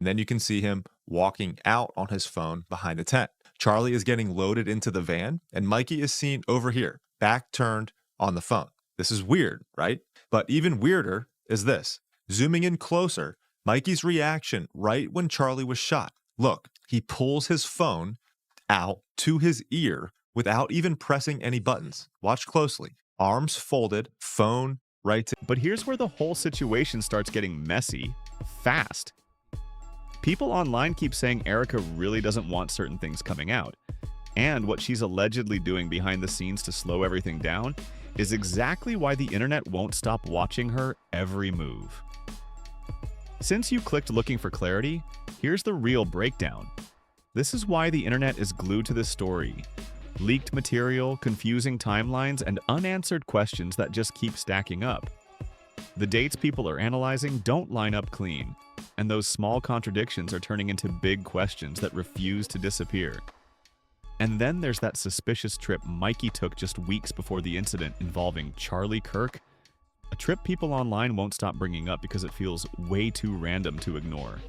And then you can see him walking out on his phone behind the tent. Charlie is getting loaded into the van, and Mikey is seen over here, back turned on the phone. This is weird, right? But even weirder is this. Zooming in closer, Mikey's reaction right when Charlie was shot. Look, he pulls his phone out to his ear without even pressing any buttons. Watch closely. Arms folded, phone right to... But here's where the whole situation starts getting messy, fast. People online keep saying Erika really doesn't want certain things coming out. And what she's allegedly doing behind the scenes to slow everything down is exactly why the internet won't stop watching her every move. Since you clicked looking for clarity, here's the real breakdown. This is why the internet is glued to this story. Leaked material, confusing timelines, and unanswered questions that just keep stacking up. The dates people are analyzing don't line up clean, and those small contradictions are turning into big questions that refuse to disappear. And then there's that suspicious trip Mikey took just weeks before the incident involving Charlie Kirk, a trip people online won't stop bringing up because it feels way too random to ignore.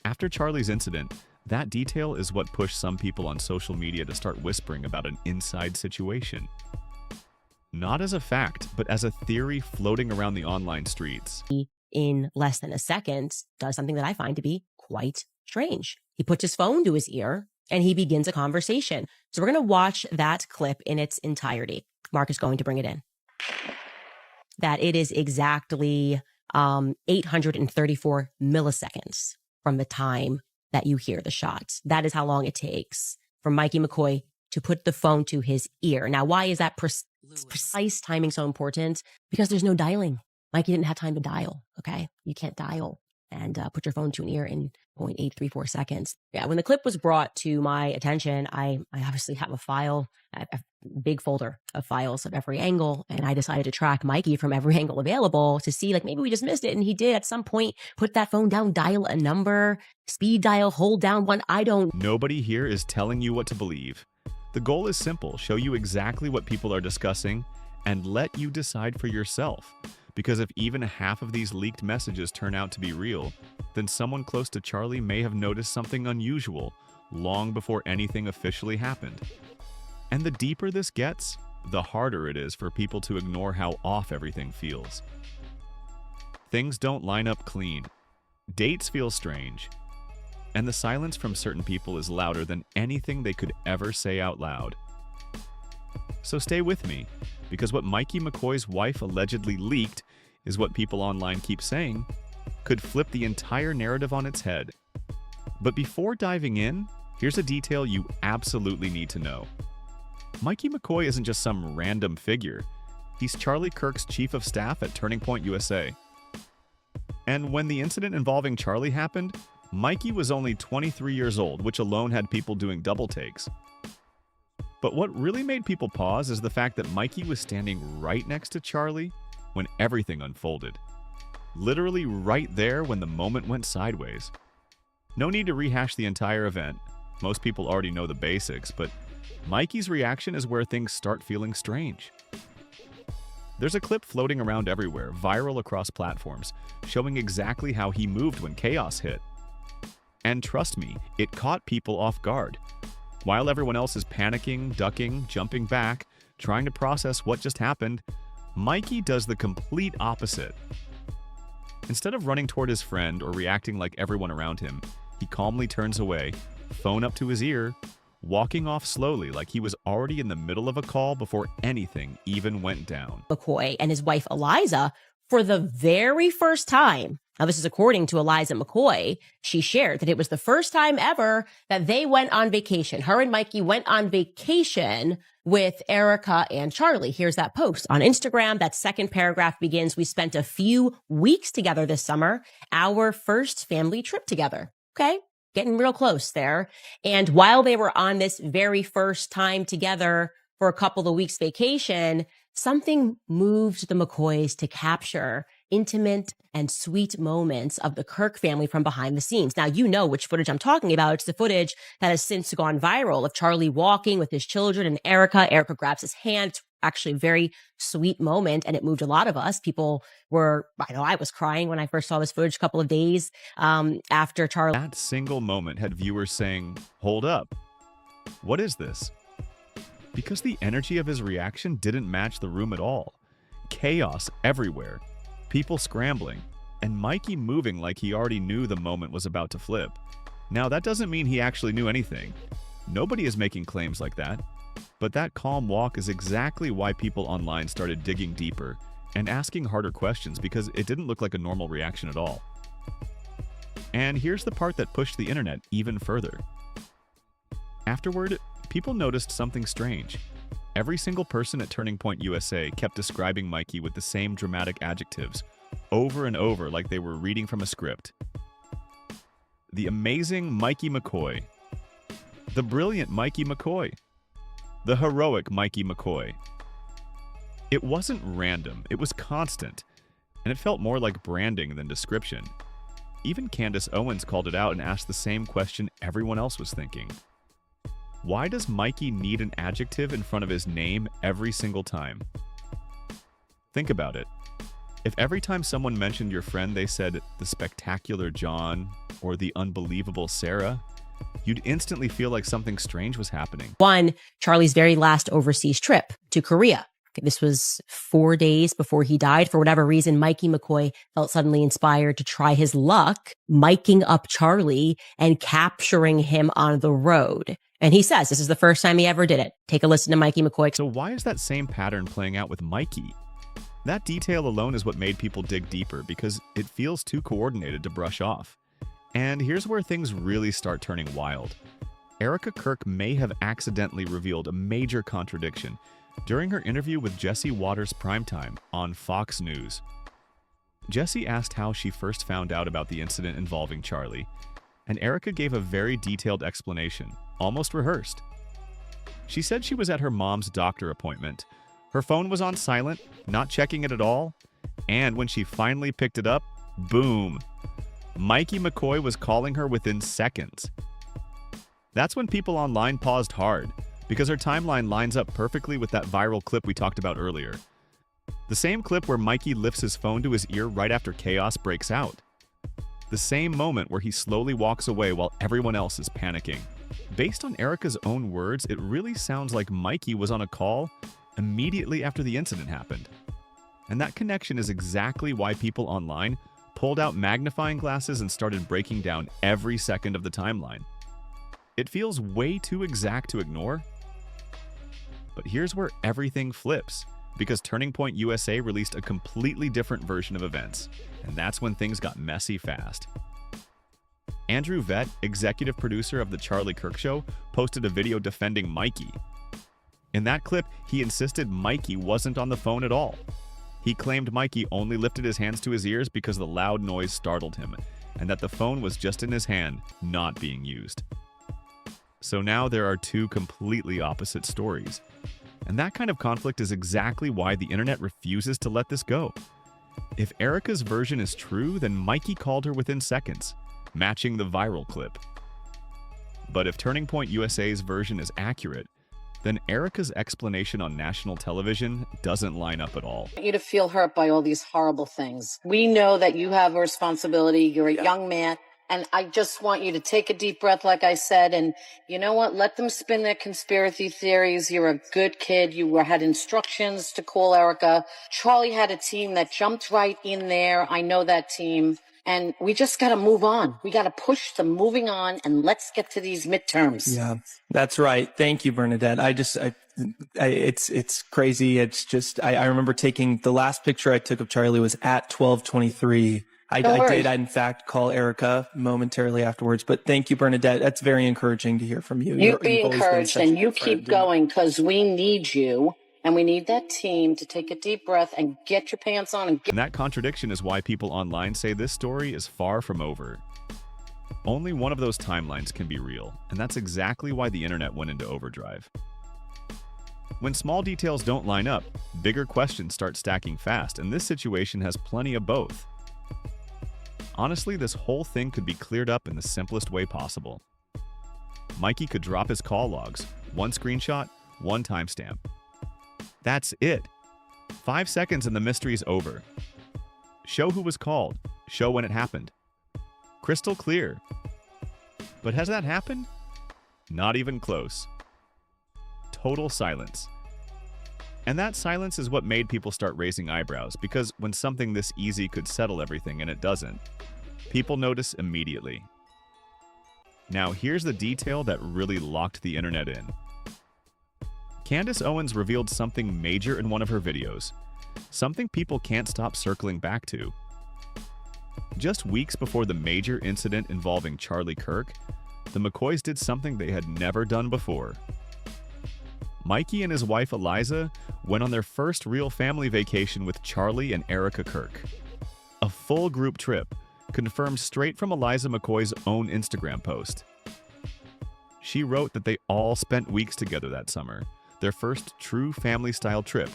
After Charlie's incident, that detail is what pushed some people on social media to start whispering about an inside situation. Not as a fact, but as a theory floating around the online streets. In less than a second, does something that I find to be quite strange. He puts his phone to his ear and he begins a conversation. So we're going to watch that clip in its entirety. Mark is going to bring it in. That it is exactly 834 milliseconds from the time that you hear the shot. That is how long it takes for Mikey McCoy to put the phone to his ear. Now, why is that precise timing so important? Because there's no dialing. Mikey didn't have time to dial, okay? You can't dial and put your phone to an ear in 0.834 seconds. Yeah, when the clip was brought to my attention, I obviously have a file, a big folder of files of every angle, and I decided to track Mikey from every angle available to see, like, maybe we just missed it, and he did at some point put that phone down, dial a number, speed dial, hold down one, I don't... Nobody here is telling you what to believe. The goal is simple, show you exactly what people are discussing, and let you decide for yourself. Because if even half of these leaked messages turn out to be real, then someone close to Charlie may have noticed something unusual long before anything officially happened. And the deeper this gets, the harder it is for people to ignore how off everything feels. Things don't line up clean. Dates feel strange. And the silence from certain people is louder than anything they could ever say out loud. So stay with me, because what Mikey McCoy's wife allegedly leaked is what people online keep saying could flip the entire narrative on its head. But before diving in, here's a detail you absolutely need to know. Mikey McCoy isn't just some random figure. He's Charlie Kirk's chief of staff at Turning Point USA. And when the incident involving Charlie happened, Mikey was only 23 years old, which alone had people doing double takes. But what really made people pause is the fact that Mikey was standing right next to Charlie when everything unfolded. Literally right there when the moment went sideways. No need to rehash the entire event. Most people already know the basics, but Mikey's reaction is where things start feeling strange. There's a clip floating around everywhere, viral across platforms, showing exactly how he moved when chaos hit. And trust me, it caught people off guard. While everyone else is panicking, ducking, jumping back, trying to process what just happened, Mikey does the complete opposite. Instead of running toward his friend or reacting like everyone around him, he calmly turns away, phone up to his ear, walking off slowly like he was already in the middle of a call before anything even went down. McCoy and his wife Eliza, for the very first time, now this is according to Eliza McCoy, she shared that it was the first time ever that they went on vacation. Her and Mikey went on vacation with Erika and Charlie. Here's that post on Instagram. That second paragraph begins, "We spent a few weeks together this summer, our first family trip together." Okay, getting real close there. And while they were on this very first time together for a couple of weeks vacation, something moved the McCoys to capture intimate and sweet moments of the Kirk family from behind the scenes. Now, you know which footage I'm talking about. It's the footage that has since gone viral of Charlie walking with his children and Erika. Erika grabs his hand. It's actually a very sweet moment, and it moved a lot of us. People were, I know I was crying when I first saw this footage a couple of days after Charlie. That single moment had viewers saying, "Hold up, what is this?" Because the energy of his reaction didn't match the room at all. Chaos everywhere, people scrambling, and Mikey moving like he already knew the moment was about to flip. Now, that doesn't mean he actually knew anything. Nobody is making claims like that. But that calm walk is exactly why people online started digging deeper and asking harder questions, because it didn't look like a normal reaction at all. And here's the part that pushed the internet even further. Afterward, people noticed something strange. Every single person at Turning Point USA kept describing Mikey with the same dramatic adjectives, over and over, like they were reading from a script. The amazing Mikey McCoy. The brilliant Mikey McCoy. The heroic Mikey McCoy. It wasn't random, it was constant, and it felt more like branding than description. Even Candace Owens called it out and asked the same question everyone else was thinking. Why does Mikey need an adjective in front of his name every single time? Think about it. If every time someone mentioned your friend they said the spectacular John or the unbelievable Sarah, you'd instantly feel like something strange was happening. One, Charlie's very last overseas trip to Korea. This was 4 days before he died. For whatever reason, Mikey McCoy felt suddenly inspired to try his luck, miking up Charlie and capturing him on the road. And he says this is the first time he ever did it. Take a listen to Mikey McCoy. So why is that same pattern playing out with Mikey? That detail alone is what made people dig deeper, because it feels too coordinated to brush off. And here's where things really start turning wild. Erika Kirk may have accidentally revealed a major contradiction during her interview with Jesse Watters Primetime on Fox News. Jesse asked how she first found out about the incident involving Charlie, and Erika gave a very detailed explanation, almost rehearsed. She said she was at her mom's doctor appointment. Her phone was on silent, not checking it at all, and when she finally picked it up, boom! Mikey McCoy was calling her within seconds. That's when people online paused hard, because her timeline lines up perfectly with that viral clip we talked about earlier. The same clip where Mikey lifts his phone to his ear right after chaos breaks out. The same moment where he slowly walks away while everyone else is panicking. Based on Erika's own words, it really sounds like Mikey was on a call immediately after the incident happened. And that connection is exactly why people online pulled out magnifying glasses and started breaking down every second of the timeline. It feels way too exact to ignore. But here's where everything flips, because Turning Point USA released a completely different version of events, and that's when things got messy fast. Andrew Vett, executive producer of The Charlie Kirk Show, posted a video defending Mikey. In that clip, he insisted Mikey wasn't on the phone at all. He claimed Mikey only lifted his hands to his ears because the loud noise startled him, and that the phone was just in his hand, not being used. So now there are two completely opposite stories. And that kind of conflict is exactly why the internet refuses to let this go. If Erika's version is true, then Mikey called her within seconds, matching the viral clip. But if Turning Point USA's version is accurate, then Erika's explanation on national television doesn't line up at all. I want you to feel hurt by all these horrible things. We know that you have a responsibility. You're a young man. And I just want you to take a deep breath, like I said, and you know what? Let them spin their conspiracy theories. You're a good kid. You had instructions to call Erika. Charlie had a team that jumped right in there. I know that team. And we just got to move on. We got to push to moving on, and let's get to these midterms. Yeah, that's right. Thank you, Bernadette. It's crazy. It's just, I remember taking the last picture I took of Charlie was at 12:23. I did, in fact, call Erika momentarily afterwards. But thank you, Bernadette. That's very encouraging to hear from you. You be encouraged, and you keep going, because we need you, and we need that team to take a deep breath and get your pants on. And that contradiction is why people online say this story is far from over. Only one of those timelines can be real, and that's exactly why the internet went into overdrive. When small details don't line up, bigger questions start stacking fast, and this situation has plenty of both. Honestly, this whole thing could be cleared up in the simplest way possible. Mikey could drop his call logs, one screenshot, one timestamp. That's it. 5 seconds and the mystery's over. Show who was called. Show when it happened. Crystal clear. But has that happened? Not even close. Total silence. And that silence is what made people start raising eyebrows, because when something this easy could settle everything and it doesn't, people notice immediately. Now here's the detail that really locked the internet in. Candace Owens revealed something major in one of her videos, something people can't stop circling back to. Just weeks before the major incident involving Charlie Kirk, the McCoys did something they had never done before. Mikey and his wife Eliza went on their first real family vacation with Charlie and Erika Kirk. A full group trip, confirmed straight from Eliza McCoy's own Instagram post. She wrote that they all spent weeks together that summer, their first true family-style trip,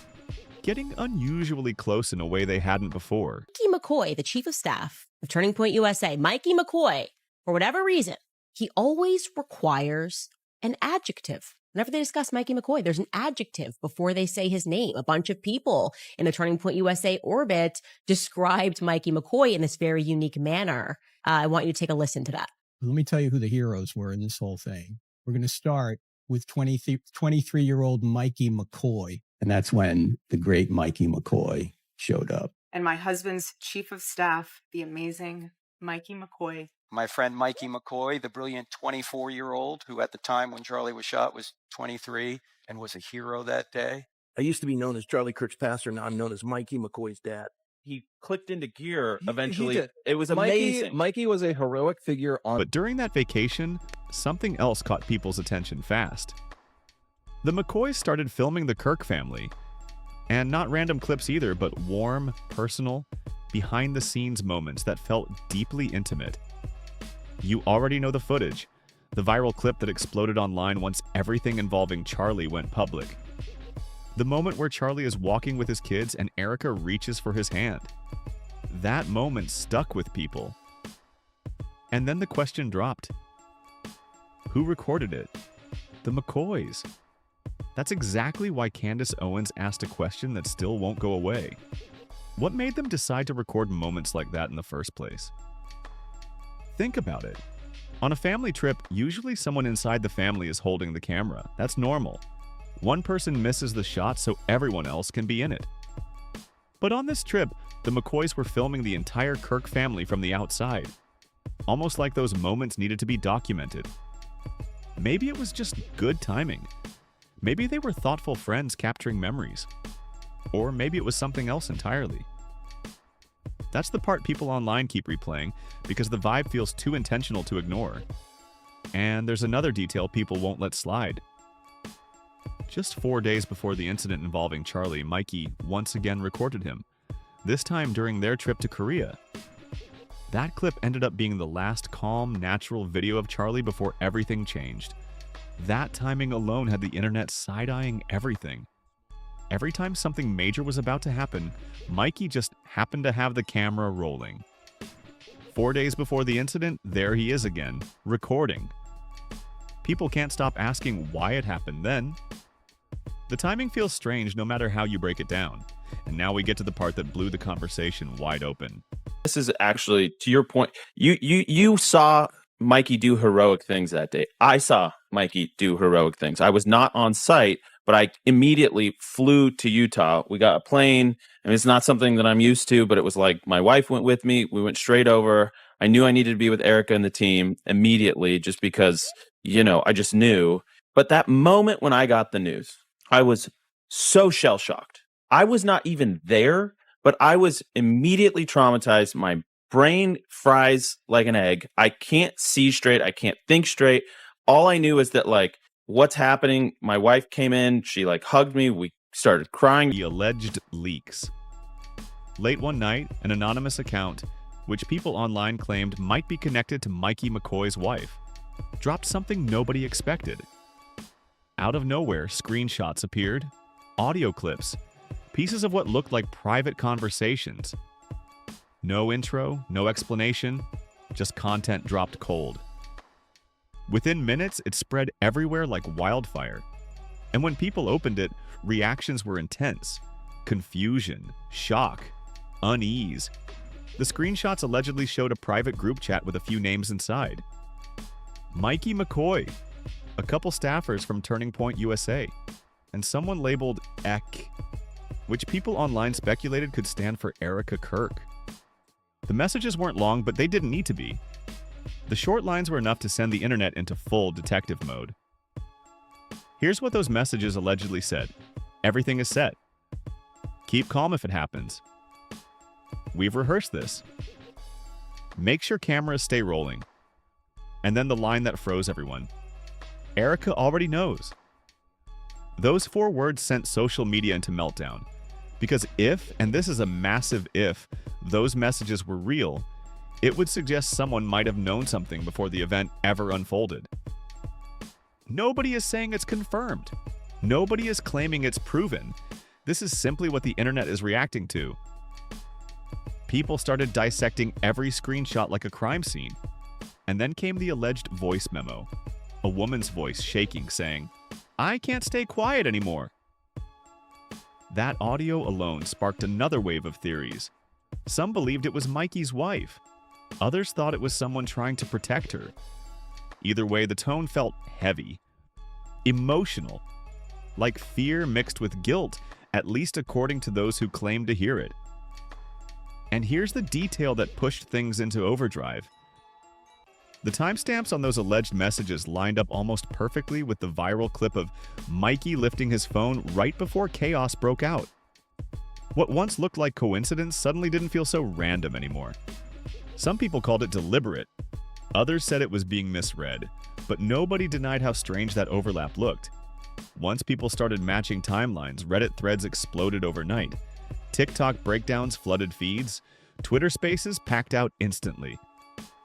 getting unusually close in a way they hadn't before. Mikey McCoy, the chief of staff of Turning Point USA, Mikey McCoy, for whatever reason, he always requires an adjective. Whenever they discuss Mikey McCoy, there's an adjective before they say his name. A bunch of people in the Turning Point USA orbit described Mikey McCoy in this very unique manner. I want you to take a listen to that. Let me tell you who the heroes were in this whole thing. We're going to start with 23-year-old Mikey McCoy. And that's when the great Mikey McCoy showed up. And my husband's chief of staff, the amazing Mikey McCoy. My friend Mikey McCoy, the brilliant 24-year-old who at the time when Charlie was shot was 23 and was a hero that day. I used to be known as Charlie Kirk's pastor. Now I'm known as Mikey McCoy's dad. He clicked into gear eventually. He did. It was amazing. Mikey was a heroic figure on... But during that vacation, something else caught people's attention fast. The McCoys started filming the Kirk family. And not random clips either, but warm, personal, behind-the-scenes moments that felt deeply intimate. You already know the footage, the viral clip that exploded online once everything involving Charlie went public. The moment where Charlie is walking with his kids and Erika reaches for his hand. That moment stuck with people. And then the question dropped. Who recorded it? The McCoys. That's exactly why Candace Owens asked a question that still won't go away. What made them decide to record moments like that in the first place? Think about it. On a family trip, usually someone inside the family is holding the camera. That's normal. One person misses the shot so everyone else can be in it. But on this trip, the McCoys were filming the entire Kirk family from the outside. Almost like those moments needed to be documented. Maybe it was just good timing. Maybe they were thoughtful friends capturing memories. Or maybe it was something else entirely. That's the part people online keep replaying because the vibe feels too intentional to ignore. And there's another detail people won't let slide. Just 4 days before the incident involving Charlie, Mikey once again recorded him, this time during their trip to Korea. That clip ended up being the last calm, natural video of Charlie before everything changed. That timing alone had the internet side-eyeing everything. Every time something major was about to happen, Mikey just happened to have the camera rolling. 4 days before the incident, there he is again, recording. People can't stop asking why it happened then. The timing feels strange no matter how you break it down. And now we get to the part that blew the conversation wide open. This is actually, to your point, you saw Mikey do heroic things that day. I saw Mikey do heroic things. I was not on site, but I immediately flew to Utah. We got a plane. I mean, it's not something that I'm used to, but it was like my wife went with me. We went straight over. I knew I needed to be with Erika and the team immediately just because, I just knew. But that moment when I got the news, I was so shell-shocked. I was not even there, but I was immediately traumatized. My brain fries like an egg. I can't see straight. I can't think straight. All I knew is that, what's happening? My wife came in. She, hugged me. We started crying. The alleged leaks. Late one night, an anonymous account, which people online claimed might be connected to Mikey McCoy's wife, dropped something nobody expected. Out of nowhere, screenshots appeared, audio clips, pieces of what looked like private conversations. No intro, no explanation, just content dropped cold. Within minutes, it spread everywhere like wildfire. And when people opened it, reactions were intense. Confusion, shock, unease. The screenshots allegedly showed a private group chat with a few names inside. Mikey McCoy, a couple staffers from Turning Point USA, and someone labeled Ek, which people online speculated could stand for Erika Kirk. The messages weren't long, but they didn't need to be. The short lines were enough to send the internet into full detective mode. Here's what those messages allegedly said. Everything is set. Keep calm if it happens. We've rehearsed this. Make sure cameras stay rolling. And then the line that froze everyone. Erika already knows. Those 4 words sent social media into meltdown. Because if, and this is a massive if, those messages were real, it would suggest someone might have known something before the event ever unfolded. Nobody is saying it's confirmed. Nobody is claiming it's proven. This is simply what the internet is reacting to. People started dissecting every screenshot like a crime scene. And then came the alleged voice memo. A woman's voice shaking, saying, "I can't stay quiet anymore." That audio alone sparked another wave of theories. Some believed it was Mikey's wife. Others thought it was someone trying to protect her. Either way, the tone felt heavy, emotional, like fear mixed with guilt, at least according to those who claimed to hear it. And here's the detail that pushed things into overdrive. The timestamps on those alleged messages lined up almost perfectly with the viral clip of Mikey lifting his phone right before chaos broke out. What once looked like coincidence suddenly didn't feel so random anymore. Some people called it deliberate. Others said it was being misread, but nobody denied how strange that overlap looked. Once people started matching timelines, Reddit threads exploded overnight. TikTok breakdowns flooded feeds. Twitter spaces packed out instantly.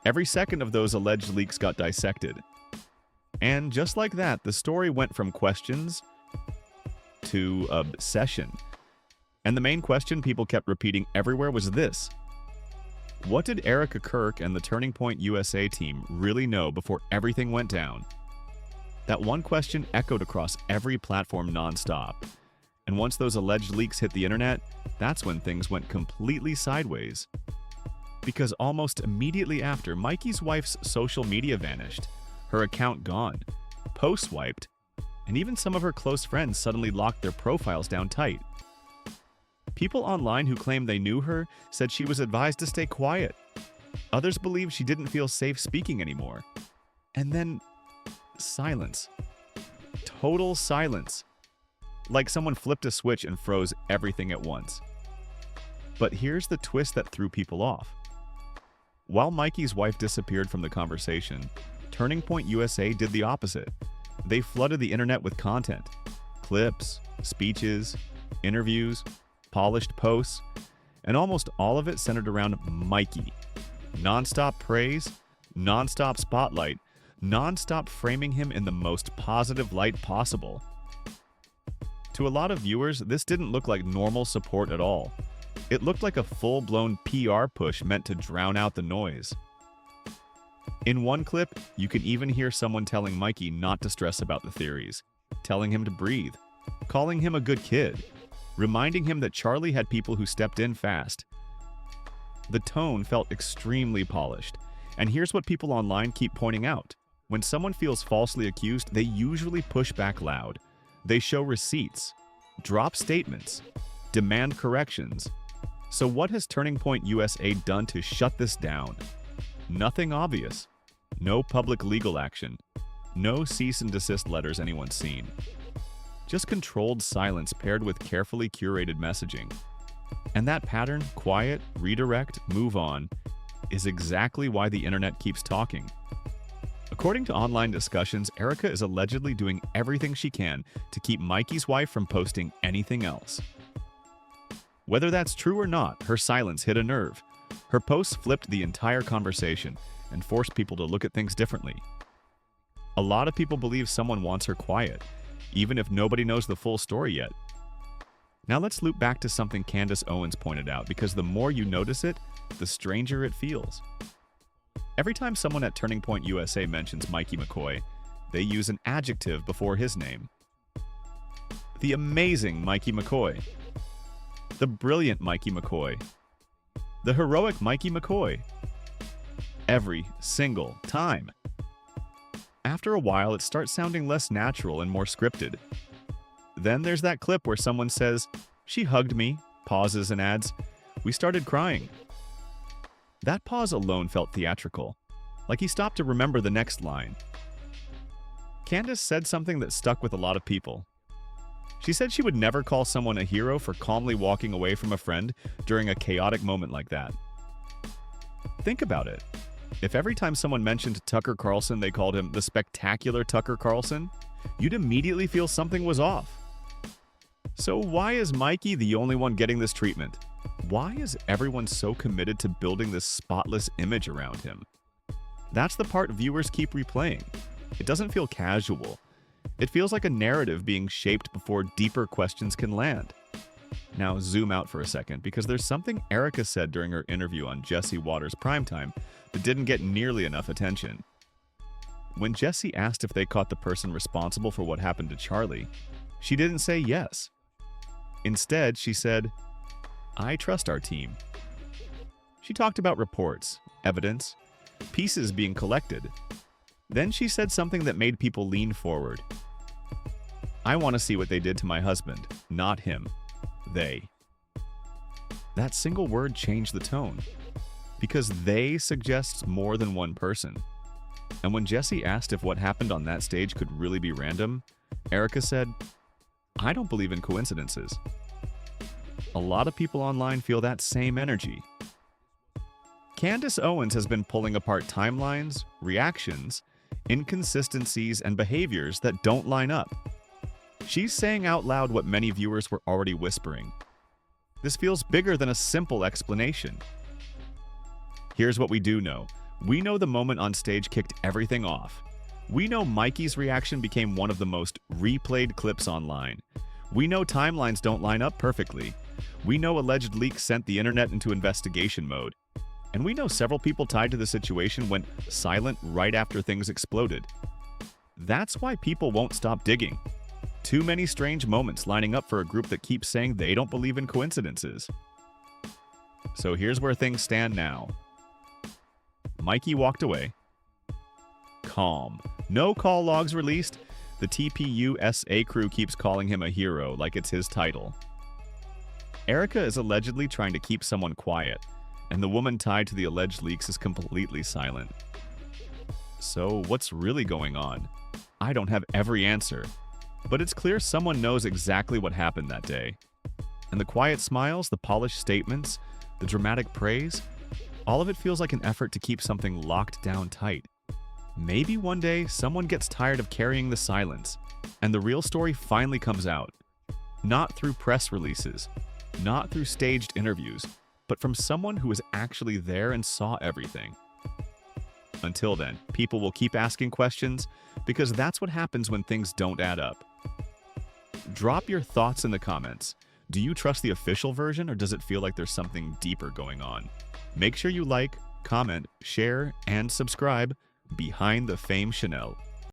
Every second of those alleged leaks got dissected. And just like that, the story went from questions to obsession. And the main question people kept repeating everywhere was this: what did Erika Kirk and the Turning Point USA team really know before everything went down? That one question echoed across every platform nonstop. And once those alleged leaks hit the internet, that's when things went completely sideways. Because almost immediately after, Mikey's wife's social media vanished, her account gone, posts wiped, and even some of her close friends suddenly locked their profiles down tight. People online who claimed they knew her said she was advised to stay quiet. Others believed she didn't feel safe speaking anymore. And then silence. Total silence. Like someone flipped a switch and froze everything at once. But here's the twist that threw people off. While Mikey's wife disappeared from the conversation, Turning Point USA did the opposite. They flooded the internet with content. Clips, speeches, interviews, polished posts, and almost all of it centered around Mikey. Non-stop praise, non-stop spotlight, non-stop framing him in the most positive light possible. To a lot of viewers, this didn't look like normal support at all. It looked like a full-blown PR push meant to drown out the noise. In one clip, you can even hear someone telling Mikey not to stress about the theories, telling him to breathe, calling him a good kid, reminding him that Charlie had people who stepped in fast. The tone felt extremely polished, and here's what people online keep pointing out. When someone feels falsely accused, they usually push back loud. They show receipts, drop statements, demand corrections. So what has Turning Point USA done to shut this down? Nothing obvious. No public legal action. No cease and desist letters anyone's seen. Just controlled silence paired with carefully curated messaging. And that pattern, quiet, redirect, move on, is exactly why the internet keeps talking. According to online discussions, Erika is allegedly doing everything she can to keep Mikey's wife from posting anything else. Whether that's true or not, her silence hit a nerve. Her posts flipped the entire conversation and forced people to look at things differently. A lot of people believe someone wants her quiet, even if nobody knows the full story yet. Now let's loop back to something Candace Owens pointed out, because the more you notice it, the stranger it feels. Every time someone at Turning Point USA mentions Mikey McCoy, they use an adjective before his name. The amazing Mikey McCoy. The brilliant Mikey McCoy. The heroic Mikey McCoy. Every single time. After a while, it starts sounding less natural and more scripted. Then there's that clip where someone says, "She hugged me," pauses and adds, "We started crying." That pause alone felt theatrical, like he stopped to remember the next line. Candace said something that stuck with a lot of people. She said she would never call someone a hero for calmly walking away from a friend during a chaotic moment like that. Think about it. If every time someone mentioned Tucker Carlson they called him the spectacular Tucker Carlson, you'd immediately feel something was off. So why is Mikey the only one getting this treatment? Why is everyone so committed to building this spotless image around him? That's the part viewers keep replaying. It doesn't feel casual. It feels like a narrative being shaped before deeper questions can land. Now zoom out for a second, because there's something Erika said during her interview on Jesse Watters' Primetime that didn't get nearly enough attention. When Jesse asked if they caught the person responsible for what happened to Charlie, she didn't say yes. Instead, she said, "I trust our team." She talked about reports, evidence, pieces being collected. Then she said something that made people lean forward. "I want to see what they did to my husband, not him. They." That single word changed the tone, because they suggests more than one person. And when Jesse asked if what happened on that stage could really be random, Erika said, "I don't believe in coincidences." A lot of people online feel that same energy. Candace Owens has been pulling apart timelines, reactions, inconsistencies, and behaviors that don't line up. She's saying out loud what many viewers were already whispering. This feels bigger than a simple explanation. Here's what we do know. We know the moment on stage kicked everything off. We know Mikey's reaction became one of the most replayed clips online. We know timelines don't line up perfectly. We know alleged leaks sent the internet into investigation mode. And we know several people tied to the situation went silent right after things exploded. That's why people won't stop digging. Too many strange moments lining up for a group that keeps saying they don't believe in coincidences. So here's where things stand now. Mikey walked away. Calm. No call logs released. The TPUSA crew keeps calling him a hero like it's his title. Erika is allegedly trying to keep someone quiet, and the woman tied to the alleged leaks is completely silent. So what's really going on? I don't have every answer, but it's clear someone knows exactly what happened that day. And the quiet smiles, the polished statements, the dramatic praise, all of it feels like an effort to keep something locked down tight. Maybe one day someone gets tired of carrying the silence, and the real story finally comes out. Not through press releases, not through staged interviews, but from someone who was actually there and saw everything. Until then, people will keep asking questions, because that's what happens when things don't add up. Drop your thoughts in the comments. Do you trust the official version, or does it feel like there's something deeper going on? Make sure you like, comment, share, and subscribe Behind the Fame Chanel.